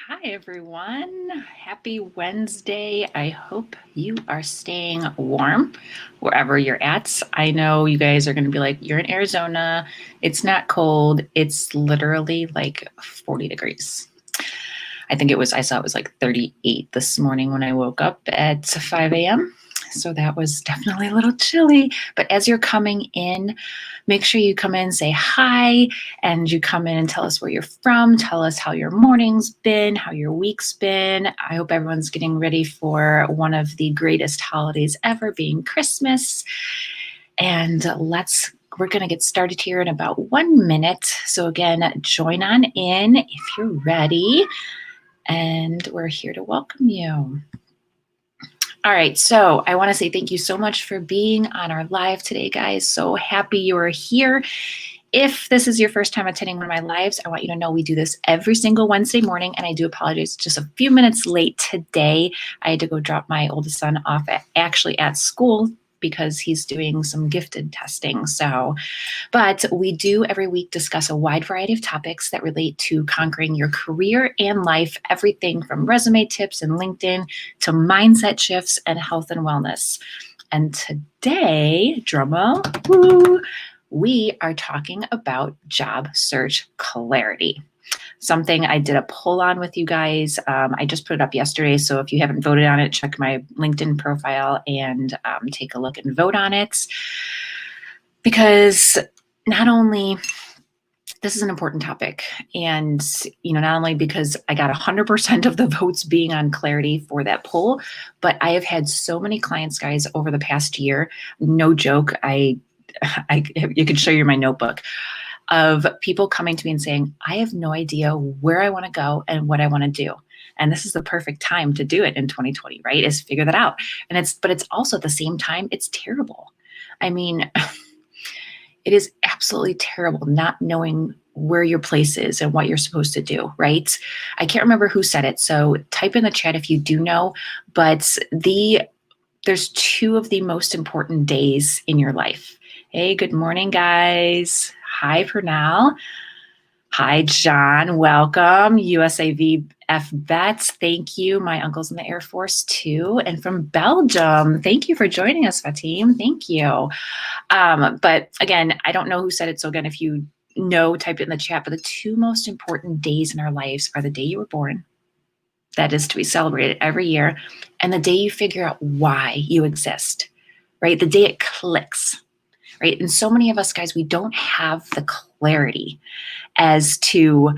Hi, everyone. Happy Wednesday. I hope you are staying warm wherever you're at. I know you guys are going to be like, you're in Arizona. It's not cold. It's literally like 40 degrees. I saw it was like 38 this morning when I woke up at 5 a.m. So that was definitely a little chilly. But as you're coming in, make sure you come in, say hi, and you come in and tell us where you're from. Tell us how your morning's been, how your week's been. I hope everyone's getting ready for one of the greatest holidays ever, being Christmas. And we're going to get started here in about 1 minute. So again, join on in if you're ready. And we're here to welcome you. All right, so I want to say thank you so much for being on our live today, guys. So happy you are here. If this is your first time attending one of my lives, I want you to know we do this every single Wednesday morning, and I do apologize, just a few minutes late today. I had to go drop my oldest son off at school because he's doing some gifted testing. But we do every week discuss a wide variety of topics that relate to conquering your career and life, everything from resume tips and LinkedIn to mindset shifts and health and wellness. And today, drumroll, we are talking about job search clarity. Something I did a poll on with you guys. I just put it up yesterday. So if you haven't voted on it, check my LinkedIn profile and take a look and vote on it. Because not only this is an important topic, and not only because I got 100% of the votes being on clarity for that poll, but I have had so many clients, guys, over the past year. No joke. You could show you my notebook of people coming to me and saying, I have no idea where I want to go and what I want to do. And this is the perfect time to do it in 2020, right? Is figure that out. But it's also at the same time, it's terrible. I mean, it is absolutely terrible not knowing where your place is and what you're supposed to do, right? I can't remember who said it, so type in the chat if you do know, but there's two of the most important days in your life. Hey, good morning, guys. Hi, Pernal. Hi, John. Welcome. USAV F Vets. Thank you. My uncle's in the Air Force too. And from Belgium, thank you for joining us, Fatim. Thank you. But again, I don't know who said it. So again, if you know, type it in the chat. But the two most important days in our lives are the day you were born. That is to be celebrated every year. And the day you figure out why you exist, right? The day it clicks. Right? And so many of us, guys, we don't have the clarity as to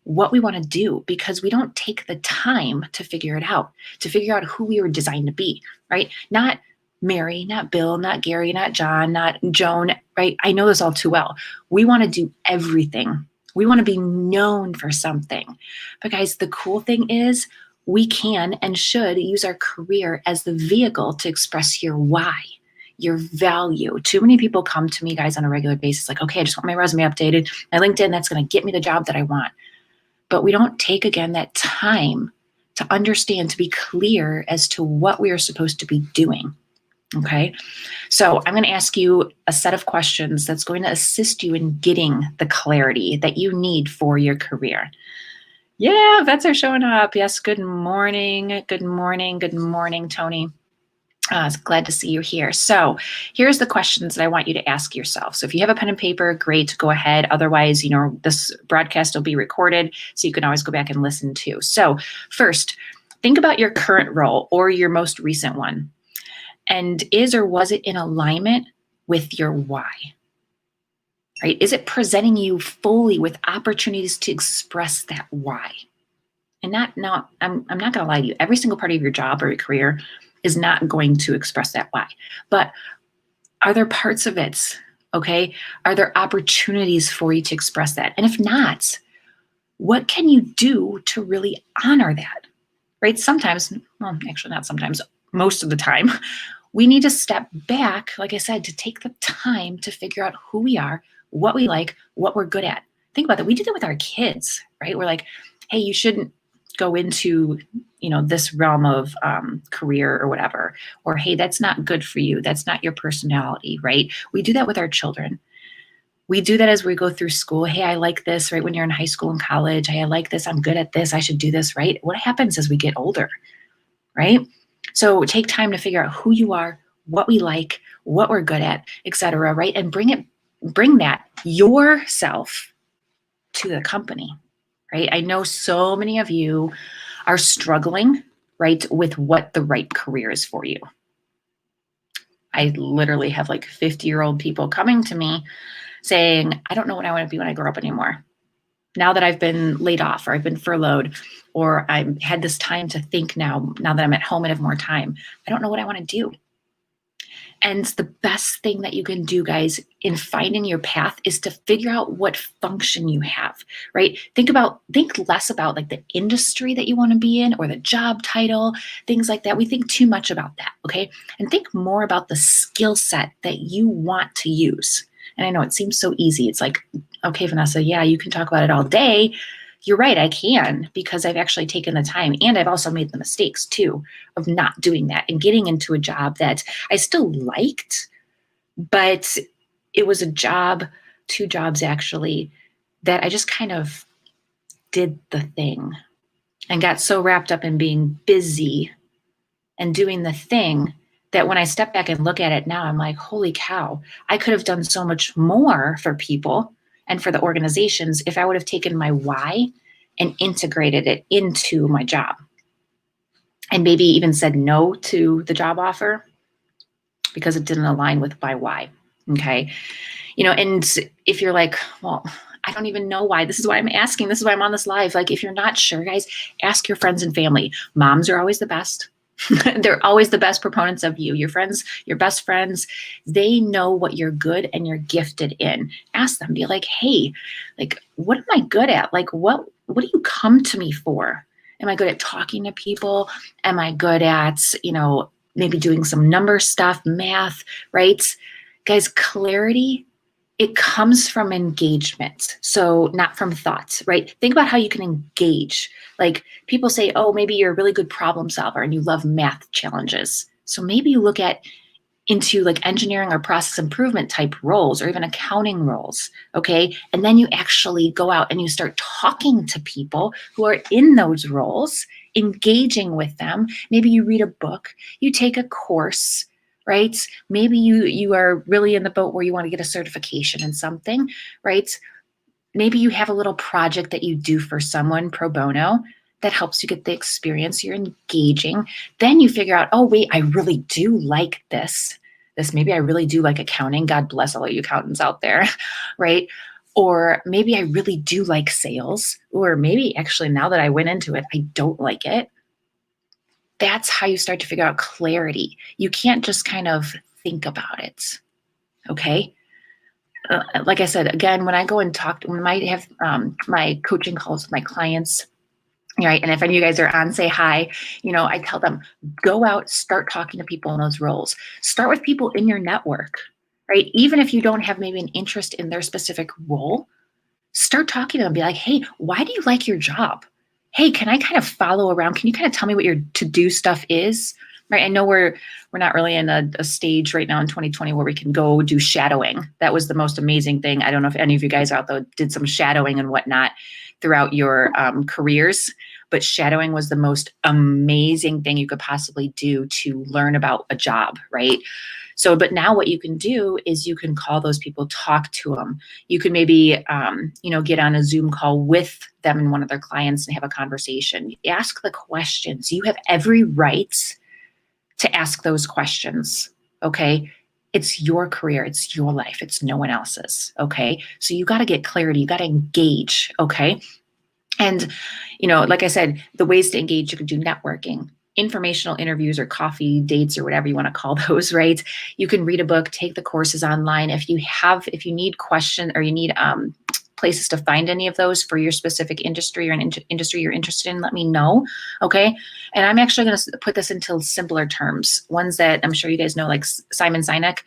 what we want to do because we don't take the time to figure it out, to figure out who we were designed to be, right? Not Mary, not Bill, not Gary, not John, not Joan, right? I know this all too well. We want to do everything. We want to be known for something. But guys, the cool thing is we can and should use our career as the vehicle to express your why, your value. Too many people come to me, guys, on a regular basis, like, okay, I just want my resume updated, my LinkedIn, that's going to get me the job that I want. But we don't take, again, that time to understand, to be clear as to what we are supposed to be doing. Okay. So I'm going to ask you a set of questions that's going to assist you in getting the clarity that you need for your career. Yeah, vets are showing up. Yes. Good morning. Good morning. Good morning, Tony. Glad to see you here. So here's the questions that I want you to ask yourself. So if you have a pen and paper, great, go ahead. Otherwise, this broadcast will be recorded, so you can always go back and listen to. So first, think about your current role or your most recent one. And is or was it in alignment with your why? Right? Is it presenting you fully with opportunities to express that why? And I'm not going to lie to you. Every single part of your job or your career is not going to express that why. But are there parts of it, okay? Are there opportunities for you to express that? And if not, what can you do to really honor that, right? Sometimes, well, actually not sometimes, most of the time, we need to step back, like I said, to take the time to figure out who we are, what we like, what we're good at. Think about that. We do that with our kids, right? We're like, hey, you shouldn't go into this realm of career or whatever, or hey, that's not good for you, that's not your personality, right? We do that with our children. We do that as we go through school. Hey, I like this, right? When you're in high school and college, hey, I like this. I'm good at this. I should do this, right? What happens as we get older, right? So take time to figure out who you are, what we like, what we're good at, etc., right? And bring that yourself to the company, right? I know so many of you are struggling, right, with what the right career is for you. I literally have like 50-year-old people coming to me saying, I don't know what I want to be when I grow up anymore. Now that I've been laid off or I've been furloughed or I've had this time to think now that I'm at home and have more time, I don't know what I want to do. And the best thing that you can do, guys, in finding your path is to figure out what function you have, right? Think less about like the industry that you want to be in or the job title, things like that. We think too much about that, okay? And think more about the skill set that you want to use. And I know it seems so easy. It's like, okay, Vanessa, yeah, you can talk about it all day. You're right, I can, because I've actually taken the time, and I've also made the mistakes too of not doing that and getting into a job that I still liked, but it was a job, 2 jobs actually, that I just kind of did the thing and got so wrapped up in being busy and doing the thing that when I step back and look at it now, I'm like, holy cow, I could have done so much more for people and for the organizations if I would have taken my why and integrated it into my job. And maybe even said no to the job offer because it didn't align with my why. Okay. And if you're like, well, I don't even know why. This is why I'm asking. This is why I'm on this live. Like, if you're not sure, guys, ask your friends and family. Moms are always the best. They're always the best proponents of you. Your friends, your best friends, they know what you're good and you're gifted in. Ask them, be like, hey, like, what am I good at? Like, what do you come to me for? Am I good at talking to people? Am I good at, maybe doing some number stuff, math, right? Guys, clarity, it comes from engagement. So not from thoughts, right? Think about how you can engage. Like, people say, oh, maybe you're a really good problem solver and you love math challenges. So maybe you look into like engineering or process improvement type roles or even accounting roles, okay? And then you actually go out and you start talking to people who are in those roles, engaging with them. Maybe you read a book, you take a course, right? Maybe you are really in the boat where you want to get a certification in something, right? Maybe you have a little project that you do for someone pro bono that helps you get the experience. You're engaging. Then you figure out, oh, wait, I really do like this. Maybe I really do like accounting. God bless all you accountants out there, right? Or maybe I really do like sales. Or maybe actually now that I went into it, I don't like it. That's how you start to figure out clarity. You can't just kind of think about it, okay? Like I said, again, when I go and talk, when I have my coaching calls with my clients, right? And if any of you guys are on, say hi. I tell them, go out, start talking to people in those roles. Start with people in your network, right? Even if you don't have maybe an interest in their specific role, start talking to them. Be like, hey, why do you like your job? Hey, can I kind of follow around? Can you kind of tell me what your to-do stuff is? Right? I know we're not really in a stage right now in 2020 where we can go do shadowing. That was the most amazing thing. I don't know if any of you guys out there did some shadowing and whatnot throughout your careers, but shadowing was the most amazing thing you could possibly do to learn about a job, right? So, but now what you can do is you can call those people, talk to them. You can maybe, get on a Zoom call with them and one of their clients and have a conversation. Ask the questions. You have every right to ask those questions, okay? It's your career, it's your life, it's no one else's, okay? So you gotta get clarity, you gotta engage, okay? And, like I said, the ways to engage, you can do networking, informational interviews or coffee dates or whatever you want to call those, right? You can read a book, take the courses online. If you need question or you need places to find any of those for your specific industry or an industry you're interested in, let me know, okay? And I'm actually going to put this into simpler terms, ones that I'm sure you guys know, like Simon Sinek.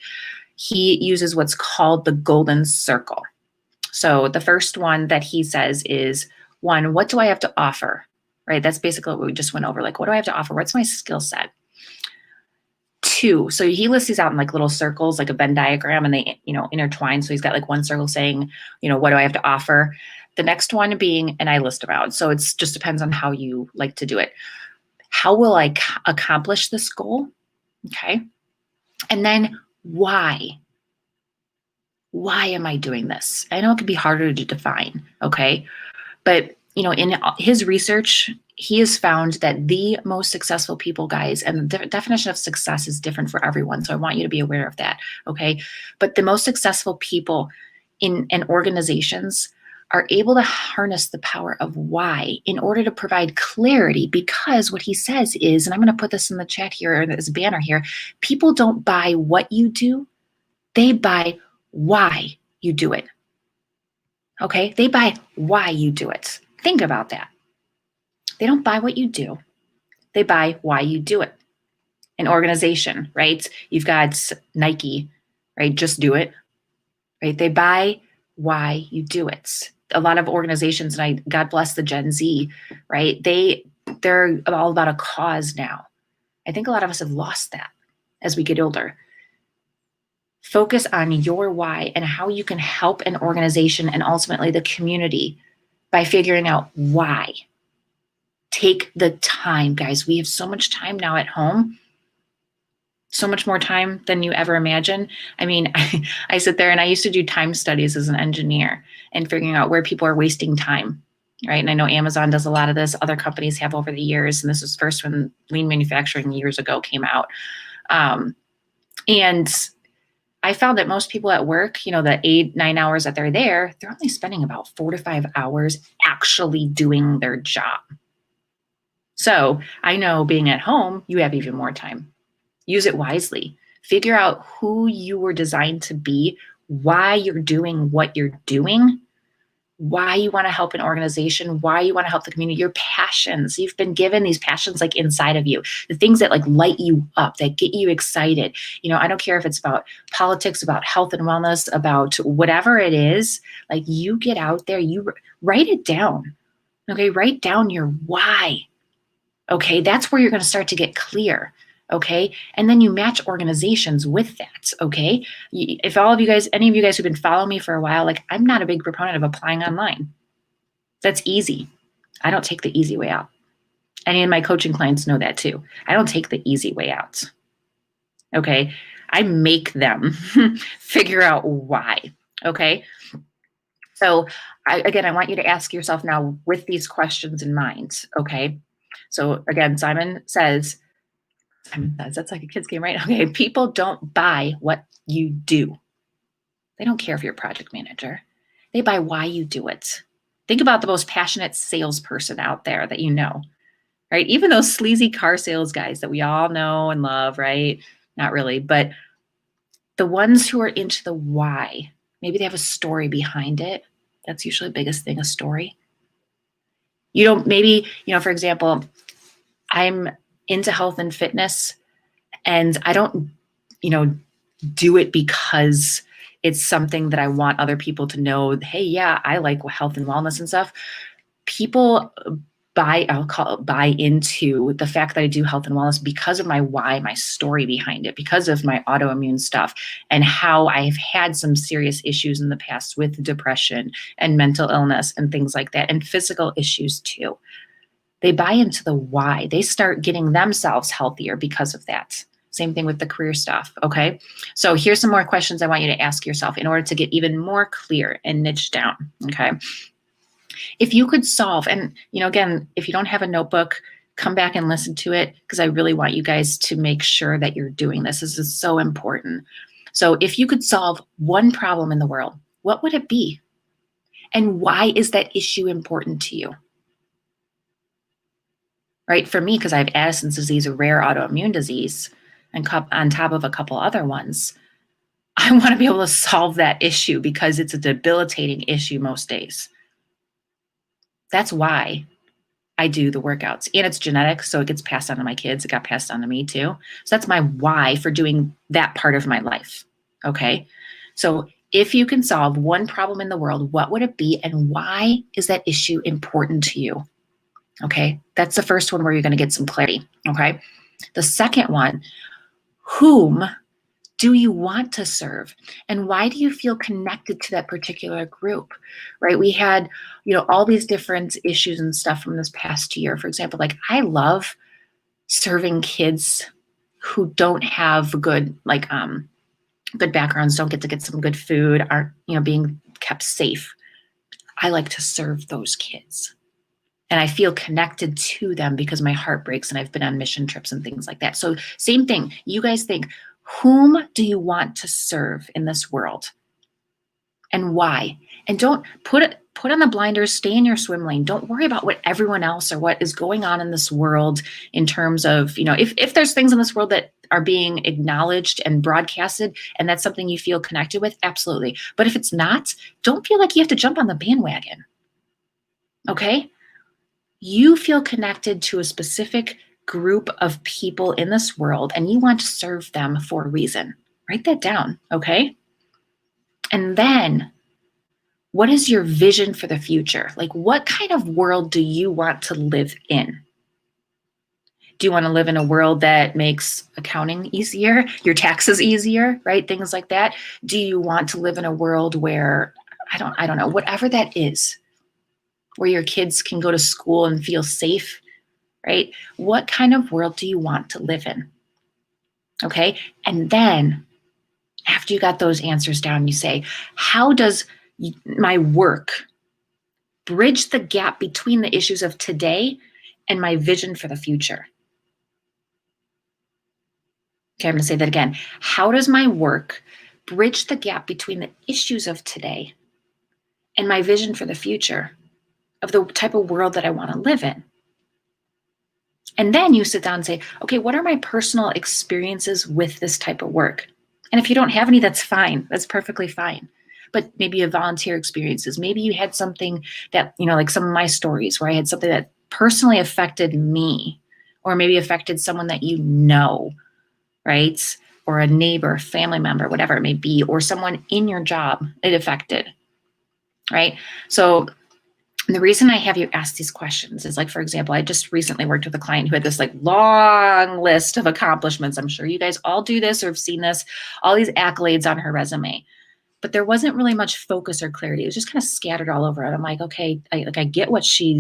He uses what's called the golden circle. So the first one that he says is, 1, what do I have to offer? Right? That's basically what we just went over. Like, what do I have to offer? What's my skill set? 2. So he lists these out in like little circles, like a Venn diagram, and they, intertwine. So he's got like one circle saying, what do I have to offer? The next one being, and I list them out. So it's just depends on how you like to do it. How will I accomplish this goal? Okay. And then why? Why am I doing this? I know it can be harder to define. Okay. But, in his research, he has found that the most successful people, guys, and the definition of success is different for everyone. So I want you to be aware of that. Okay. But the most successful people in organizations are able to harness the power of why in order to provide clarity, because what he says is, and I'm going to put this in the chat here, or this banner here, people don't buy what you do, they buy why you do it. Okay? They buy why you do it. Think about that. They don't buy what you do, they buy why you do it. An organization, right? You've got Nike, right? Just do it, right? They buy why you do it. A lot of organizations, and God bless the Gen Z, right? They're all about a cause now. I think a lot of us have lost that as we get older. Focus on your why and how you can help an organization and ultimately the community by figuring out why. Take the time, guys. We have so much time now at home. So much more time than you ever imagine. I mean, I sit there and I used to do time studies as an engineer and figuring out where people are wasting time, right? And I know Amazon does a lot of this. Other companies have over the years. And this was first when lean manufacturing years ago came out. And I found that most people at work, the 8-9 hours that they're there, they're only spending about 4 to 5 hours actually doing their job. So I know being at home, you have even more time. Use it wisely. Figure out who you were designed to be, why you're doing what you're doing, why you want to help an organization, why you want to help the community, your passions. You've been given these passions like inside of you, the things that like light you up, that get you excited. I don't care if it's about politics, about health and wellness, about whatever it is, like you get out there, you write it down. Okay. Write down your why. Okay. That's where you're going to start to get clear. Okay. And then you match organizations with that. Okay. If any of you guys who've been following me for a while, like I'm not a big proponent of applying online. That's easy. I don't take the easy way out. Any of my coaching clients know that too. I don't take the easy way out. Okay. I make them figure out why. Okay. So I want you to ask yourself now with these questions in mind. Okay. So again, Simon says, that's like a kid's game, right? Okay, people don't buy what you do. They don't care if you're a project manager. They buy why you do it. Think about the most passionate salesperson out there that you know, right? Even those sleazy car sales guys that we all know and love, right? Not really, but the ones who are into the why, maybe they have a story behind it. That's usually the biggest thing, a story. For example, I'm into health and fitness, and I don't, do it because it's something that I want other people to know. Hey, yeah, I like health and wellness and stuff. People buy into the fact that I do health and wellness because of my why, my story behind it, because of my autoimmune stuff and how I've had some serious issues in the past with depression and mental illness and things like that, and physical issues too. They buy into the why. They start getting themselves healthier because of that. Same thing with the career stuff, okay? So here's some more questions I want you to ask yourself in order to get even more clear and niche down, okay? If you could solve, and again, if you don't have a notebook, come back and listen to it, because I really want you guys to make sure that you're doing this. This is so important. So if you could solve one problem in the world, what would it be? And why is that issue important to you? Right? For me, because I have Addison's disease, a rare autoimmune disease, and on top of a couple other ones, I want to be able to solve that issue because it's a debilitating issue most days. That's why I do the workouts. And it's genetic, so it gets passed on to my kids. It got passed on to me too. So that's my why for doing that part of my life. Okay? So if you can solve one problem in the world, what would it be, and why is that issue important to you? Okay, that's the first one where you're going to get some clarity. Okay, the second one, Whom do you want to serve? And why do you feel connected to that particular group, right? We had, all these different issues and stuff from this past year. For example, like I love serving kids who don't have good, good backgrounds, don't get to get some good food, aren't, being kept safe. I like to serve those kids. And I feel connected to them because my heart breaks and I've been on mission trips and things like that. So same thing. You guys think, whom do you want to serve in this world? And why? And don't put on the blinders, stay in your swim lane. Don't worry about what everyone else or what is going on in this world in terms of, if there's things in this world that are being acknowledged and broadcasted and that's something you feel connected with, absolutely. But if it's not, don't feel like you have to jump on the bandwagon. Okay? You feel connected to a specific group of people in this world and you want to serve them for a reason. Write that down, okay? And then, what is your vision for the future? Like, what kind of world do you want to live in? Do you want to live in a world that makes accounting easier, your taxes easier, right? Things like that. Do you want to live in a world where, I don't know, whatever that is, where your kids can go to school and feel safe, right? What kind of world do you want to live in? Okay. And then after you got those answers down, you say, how does my work bridge the gap between the issues of today and my vision for the future? Okay, I'm going to say that again. How does my work bridge the gap between the issues of today and my vision for the future of the type of world that I want to live in? And then you sit down and say, okay, what are my personal experiences with this type of work? And if you don't have any, that's fine. That's perfectly fine. But maybe you have volunteer experiences. Maybe you had something that, like some of my stories where I had something that personally affected me, or maybe affected someone that you know, right? Or a neighbor, family member, whatever it may be, or someone in your job it affected, right? So the reason I have you ask these questions is, like, for example, I just recently worked with a client who had this long list of accomplishments. I'm sure you guys all do this or have seen this, all these accolades on her resume, but there wasn't really much focus or clarity. It was just kind of scattered all over it. I'm like, okay, I get what she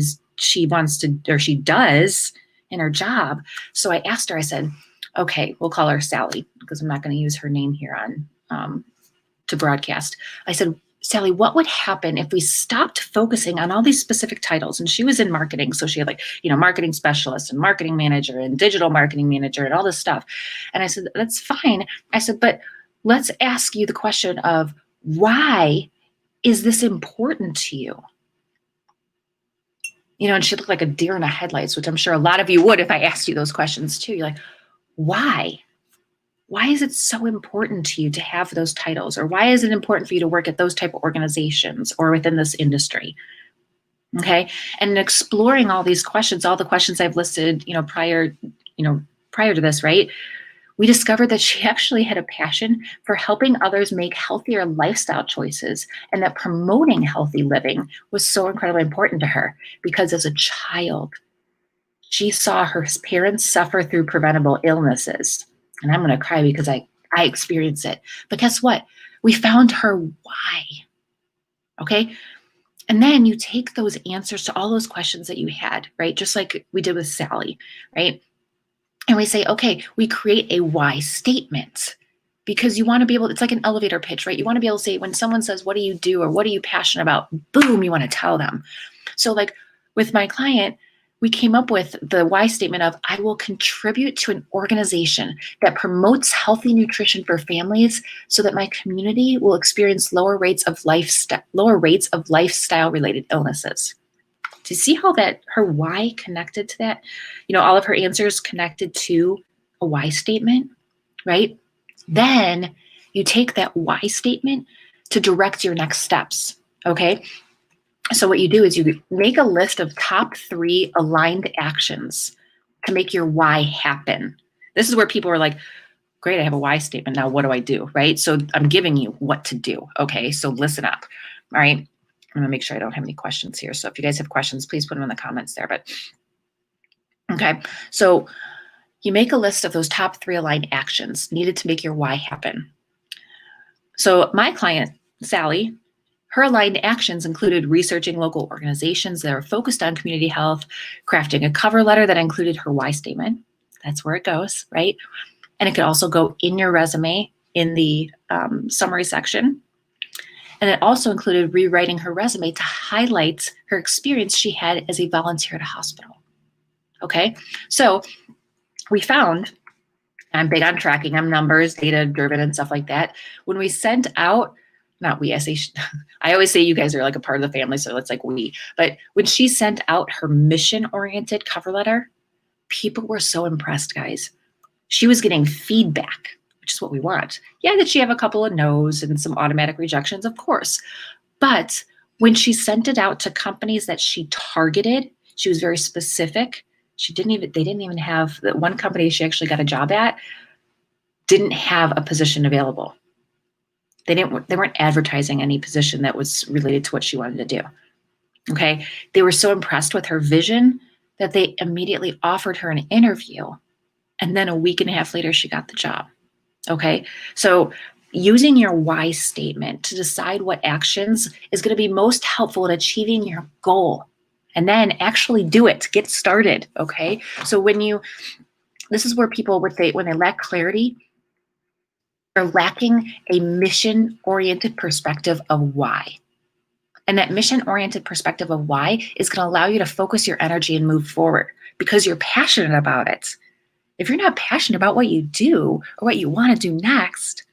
wants to, or she does in her job. So I asked her, I said, okay, we'll call her Sally because I'm not going to use her name here on to broadcast. I said, Sally, what would happen if we stopped focusing on all these specific titles? And she was in marketing. So she had marketing specialist and marketing manager and digital marketing manager and all this stuff. And I said, that's fine. I said, but let's ask you the question of, why is this important to you? And she looked like a deer in the headlights, which I'm sure a lot of you would if I asked you those questions too. You're like, why? Why is it so important to you to have those titles? Or why is it important for you to work at those type of organizations or within this industry? Okay. And exploring all these questions, all the questions I've listed, prior to this, right? We discovered that she actually had a passion for helping others make healthier lifestyle choices, and that promoting healthy living was so incredibly important to her because as a child, she saw her parents suffer through preventable illnesses. And I'm going to cry because I experienced it. But guess what? We found her why. Okay. And then you take those answers to all those questions that you had, right? Just like we did with Sally, right? And we say, okay, we create a why statement because you want to be able, it's like an elevator pitch, right? You want to be able to say, when someone says, what do you do? Or what are you passionate about? Boom, you want to tell them. So like with my client, we came up with the why statement of, I will contribute to an organization that promotes healthy nutrition for families so that my community will experience lower rates of lifestyle related illnesses. Do you see how that her why connected to that? All of her answers connected to a why statement, right? Then you take that why statement to direct your next steps, okay? So what you do is you make a list of top 3 aligned actions to make your why happen. This is where people are like, great, I have a why statement. Now what do I do, right? So I'm giving you what to do, okay? So listen up, all right? I'm gonna make sure I don't have any questions here. So if you guys have questions, please put them in the comments there. But okay, so you make a list of those top 3 aligned actions needed to make your why happen. So my client, Sally, her aligned actions included researching local organizations that are focused on community health, crafting a cover letter that included her why statement. That's where it goes, right? And it could also go in your resume in the summary section. And it also included rewriting her resume to highlight her experience she had as a volunteer at a hospital. Okay, so we found, I'm big on tracking, I'm numbers, data driven and stuff like that. When we sent out, not we, I always say you guys are like a part of the family, so it's like we, but when she sent out her mission-oriented cover letter, people were so impressed, guys. She was getting feedback, which is what we want. Yeah, did she have a couple of no's and some automatic rejections? Of course. But when she sent it out to companies that she targeted, she was very specific. They didn't even have, the one company she actually got a job at didn't have a position available. They weren't advertising any position that was related to what she wanted to do. Okay. They were so impressed with her vision that they immediately offered her an interview. And then a week and a half later, she got the job. Okay. So using your why statement to decide what actions is going to be most helpful in achieving your goal, and then actually do it, get started. Okay. So this is where people, when they lack clarity, they're lacking a mission-oriented perspective of why. And that mission-oriented perspective of why is going to allow you to focus your energy and move forward because you're passionate about it. If you're not passionate about what you do or what you want to do next,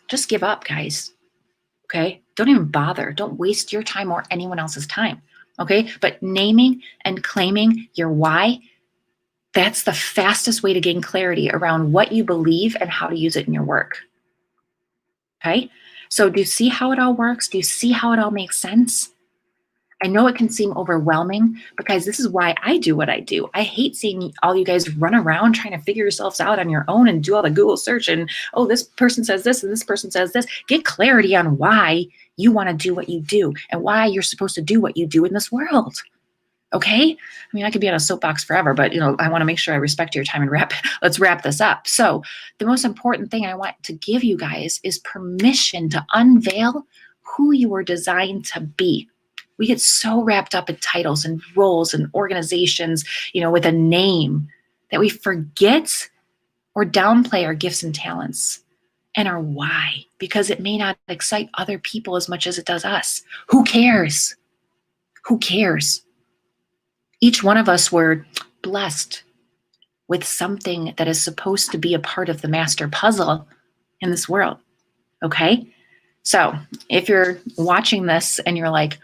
just give up, guys. Okay? Don't even bother. Don't waste your time or anyone else's time. Okay? But naming and claiming your why, that's the fastest way to gain clarity around what you believe and how to use it in your work. Okay? So do you see how it all works? Do you see how it all makes sense? I know it can seem overwhelming because this is why I do what I do. I hate seeing all you guys run around trying to figure yourselves out on your own and do all the Google search and, oh, this person says this and this person says this. Get clarity on why you want to do what you do and why you're supposed to do what you do in this world. Okay? I mean, I could be on a soapbox forever, but I want to make sure I respect your time and let's wrap this up. So the most important thing I want to give you guys is permission to unveil who you were designed to be. We get so wrapped up in titles and roles and organizations, with a name that we forget or downplay our gifts and talents and our why, because it may not excite other people as much as it does us. Who cares? Who cares? Each one of us were blessed with something that is supposed to be a part of the master puzzle in this world, okay? So if you're watching this and you're like,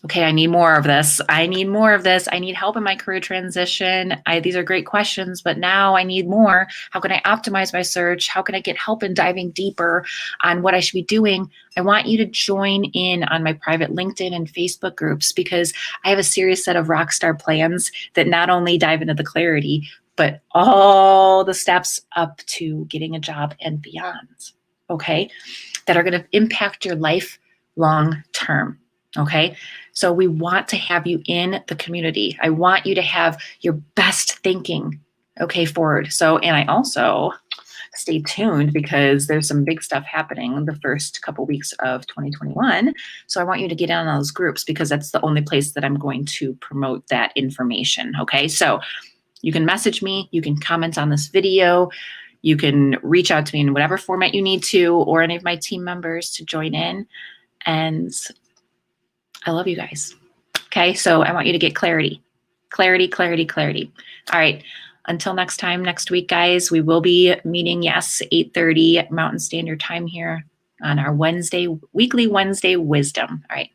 okay, I need more of this. I need more of this. I need help in my career transition. These are great questions, but now I need more. How can I optimize my search? How can I get help in diving deeper on what I should be doing? I want you to join in on my private LinkedIn and Facebook groups because I have a serious set of rockstar plans that not only dive into the clarity, but all the steps up to getting a job and beyond, okay, that are going to impact your life long term. Okay, so we want to have you in the community. I want you to have your best thinking, okay, forward. So, and I also, stay tuned because there's some big stuff happening the first couple weeks of 2021. So I want you to get in on those groups because that's the only place that I'm going to promote that information, okay? So you can message me, you can comment on this video, you can reach out to me in whatever format you need to, or any of my team members to join in. And I love you guys. Okay, so I want you to get clarity. Clarity, clarity, clarity. All right, until next time, next week, guys, we will be meeting, yes, 8:30 Mountain Standard Time here on our weekly Wednesday wisdom. All right,